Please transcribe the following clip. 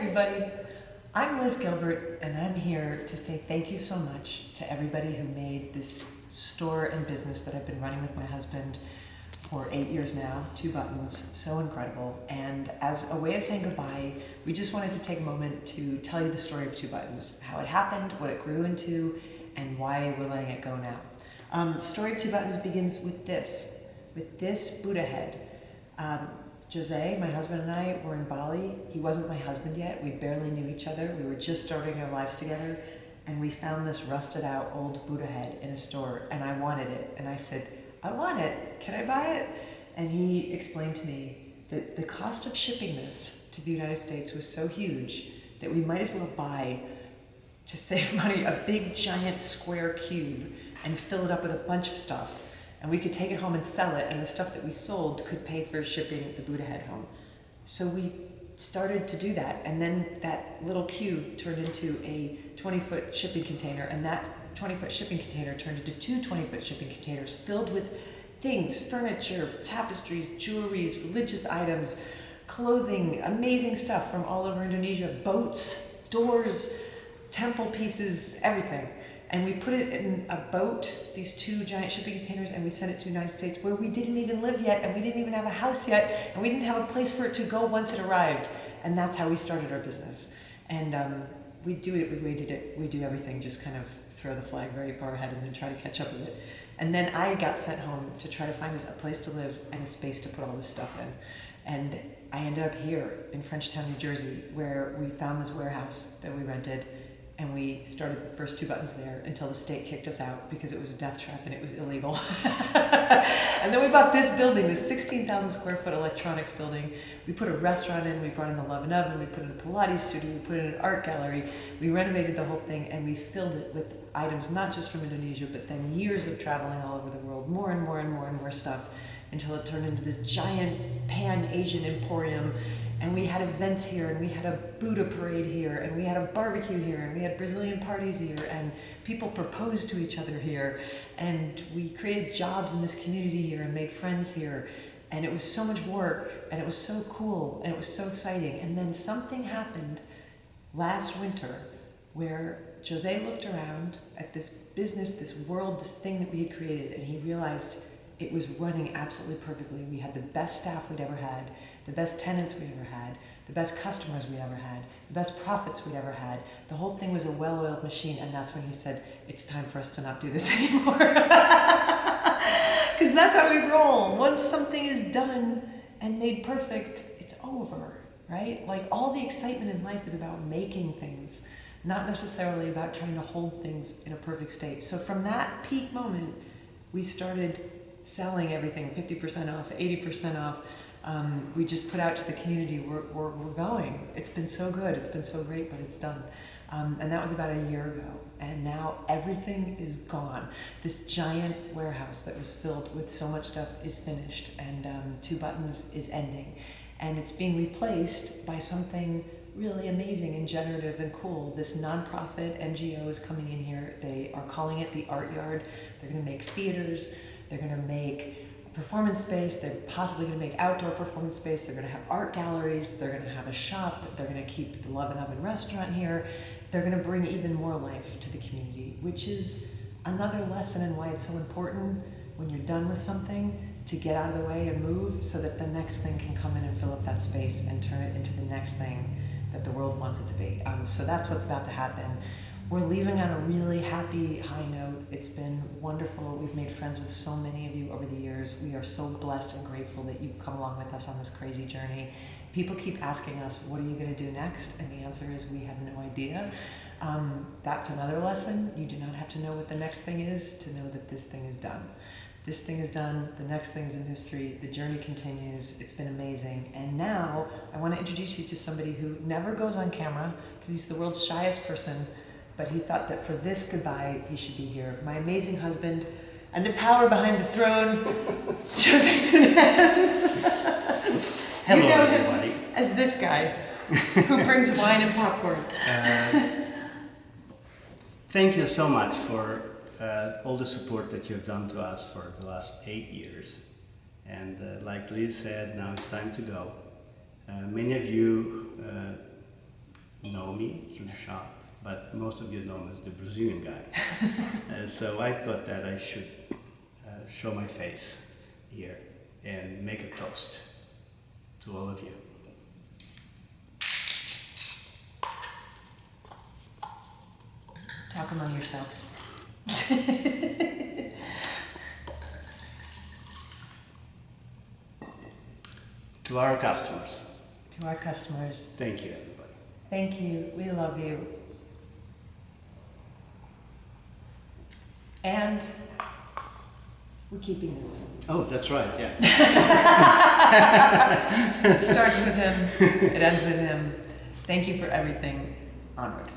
everybody. I'm Liz Gilbert, and I'm here to say thank you so much to everybody who made this store and business that I've been running with my husband for 8 years now, Two Buttons, so incredible. And as a way of saying goodbye, we just wanted to take a moment to tell you the story of Two Buttons, how it happened, what it grew into, and why we're letting it go now. The story of Two Buttons begins with this Buddha head. Jose, my husband, and I were in Bali. He wasn't my husband yet. We barely knew each other. We were just starting our lives together. And we found this rusted out old Buddha head in a store, and I wanted it. And I said, I want it. Can I buy it? And he explained to me that the cost of shipping this to the United States was so huge that we might as well buy, to save money, a big giant square cube and fill it up with a bunch of stuff. And we could take it home and sell it, and the stuff that we sold could pay for shipping the Buddha head home. So we started to do that, and then that little cube turned into a 20-foot shipping container, and that 20-foot shipping container turned into two 20-foot shipping containers filled with things, furniture, tapestries, jewelries, religious items, clothing, amazing stuff from all over Indonesia, boats, doors, temple pieces, everything. And we put it in a boat, these two giant shipping containers, and we sent it to the United States, where we didn't even live yet, and we didn't even have a house yet, and we didn't have a place for it to go once it arrived. And that's how we started our business. And we do it the way we did it. We do everything, just kind of throw the flag very far ahead and then try to catch up with it. And then I got sent home to try to find us a place to live and a space to put all this stuff in. And I ended up here in Frenchtown, New Jersey, where we found this warehouse that we rented. And we started the first Two Buttons there until the state kicked us out because it was a death trap and it was illegal. And then we bought this building, this 16,000 square foot electronics building. We put a restaurant in, we brought in the Lovin Oven, we put in a Pilates studio, we put in an art gallery. We renovated the whole thing, and we filled it with items not just from Indonesia, but then years of traveling all over the world, more and more and more and more stuff, until it turned into this giant pan-Asian emporium. And we had events here, and we had a Buddha parade here, and we had a barbecue here, and we had Brazilian parties here, and people proposed to each other here, and we created jobs in this community here and made friends here. And it was so much work, and it was so cool, and it was so exciting. And then something happened last winter where Jose looked around at this business, this world, this thing that we had created, and he realized it was running absolutely perfectly. We had the best staff we'd ever had, the best tenants we ever had, the best customers we ever had, the best profits we'd ever had. The whole thing was a well-oiled machine, and that's when he said, it's time for us to not do this anymore. Because that's how we roll. Once something is done and made perfect, it's over, right? Like, all the excitement in life is about making things, not necessarily about trying to hold things in a perfect state. So from that peak moment, we started selling everything 50% off, 80% off. We just put out to the community, we're going. It's been so good, it's been so great, but it's done. And that was about a year ago. And now everything is gone. This giant warehouse that was filled with so much stuff is finished, and Two Buttons is ending. And it's being replaced by something really amazing and generative and cool. This nonprofit NGO is coming in here. They are calling it the Art Yard. They're gonna make theaters. They're going to make a performance space. They're possibly going to make outdoor performance space. They're going to have art galleries. They're going to have a shop. They're going to keep the Lovin Oven restaurant here. They're going to bring even more life to the community, which is another lesson in why it's so important when you're done with something to get out of the way and move, so that the next thing can come in and fill up that space and turn it into the next thing that the world wants it to be. So that's what's about to happen. We're leaving on a really happy high note. It's been wonderful. We've made friends with so many of you over the years. We are so blessed and grateful that you've come along with us on this crazy journey. People keep asking us, what are you going to do next? And the answer is, we have no idea. That's another lesson. You do not have to know what the next thing is to know that this thing is done. This thing is done. The next thing is in history. The journey continues. It's been amazing. And now I want to introduce you to somebody who never goes on camera, because he's the world's shyest person. But he thought that for this goodbye, he should be here. My amazing husband and the power behind the throne, Jose Nunez. Hello, you know everybody. Him as this guy who brings wine and popcorn. Thank you so much for all the support that you've done to us for the last 8 years. And like Liz said, now it's time to go. Many of you know me through the shop, but most of you know me as the Brazilian guy. So I thought that I should show my face here and make a toast to all of you. Talk among yourselves. To our customers, To our customers, thank you, everybody. thank you. We love you. And we're keeping this. Oh, that's right, yeah. It starts with him. It ends with him. Thank you for everything. Onward.